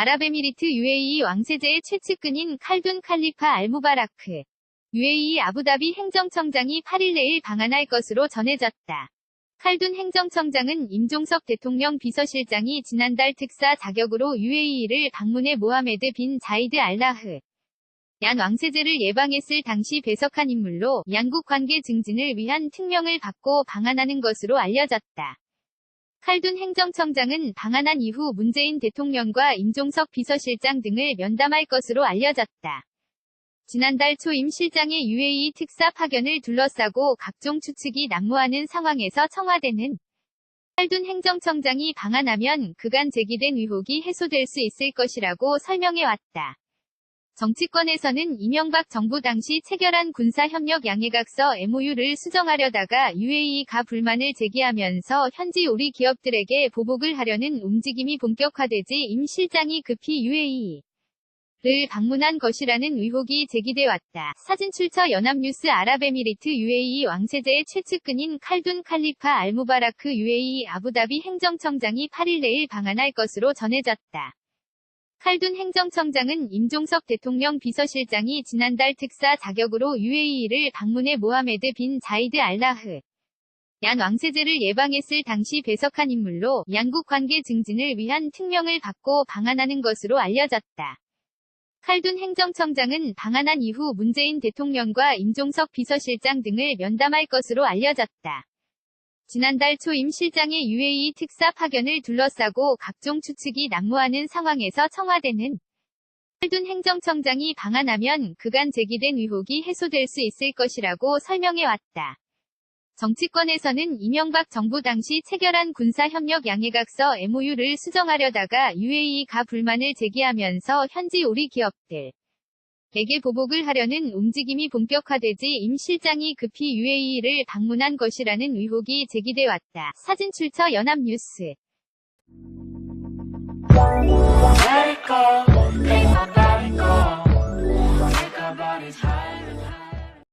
아랍에미리트 UAE 왕세자의 최측근인 칼둔 칼리파 알무바라크 UAE 아부다비 행정청장이 8일 내일 방한할 것으로 전해졌다. 칼둔 행정청장은 임종석 대통령 비서실장이 지난달 특사 자격으로 UAE를 방문해 모하메드 빈 자이드 알라흐 얀 왕세제를 예방했을 당시 배석한 인물로 양국 관계 증진을 위한 특명을 받고 방한하는 것으로 알려졌다. 칼둔 행정청장은 방한한 이후 문재인 대통령과 임종석 비서실장 등을 면담할 것으로 알려졌다. 지난달 초 임 실장의 UAE 특사 파견을 둘러싸고 각종 추측이 난무하는 상황에서 청와대는 칼둔 행정청장이 방한하면 그간 제기된 의혹이 해소될 수 있을 것이라고 설명해왔다. 정치권에서는 이명박 정부 당시 체결한 군사협력 양해각서 MOU를 수정하려다가 UAE가 불만을 제기하면서 현지 우리 기업들에게 보복을 하려는 움직임이 본격화되지 임 실장이 급히 UAE 를 방문한 것이라는 의혹이 제기돼 왔다. 사진 출처 연합뉴스 아랍에미리트 UAE 왕세자의 최측근인 칼둔 칼리파 알무바라크 UAE 아부다비 행정청장이 8일 내일 방한할 것으로 전해졌다. 칼둔 행정청장은 임종석 대통령 비서실장이 지난달 특사 자격으로 UAE를 방문해 모하메드 빈 자이드 알라흐 얀 왕세제를 예방했을 당시 배석한 인물로 양국 관계 증진을 위한 특명을 받고 방한하는 것으로 알려졌다. 칼둔 행정청장은 방한한 이후 문재인 대통령과 임종석 비서실장 등을 면담할 것으로 알려졌다. 지난달 초 임 실장의 UAE 특사 파견을 둘러싸고 각종 추측이 난무하는 상황에서 청와대는 칼둔 행정청장이 방한하면 그간 제기된 의혹이 해소될 수 있을 것이라고 설명해왔다. 정치권에서는 이명박 정부 당시 체결한 군사협력 양해각서 MOU를 수정하려다가 UAE가 불만을 제기하면서 현지 우리 기업들 에게 보복을 하려는 움직임이 본격화되지 임 실장이 급히 UAE를 방문한 것이라는 의혹이 제기돼 왔다. 사진 출처 연합뉴스. Let it go, let my body go. Take our bodies high.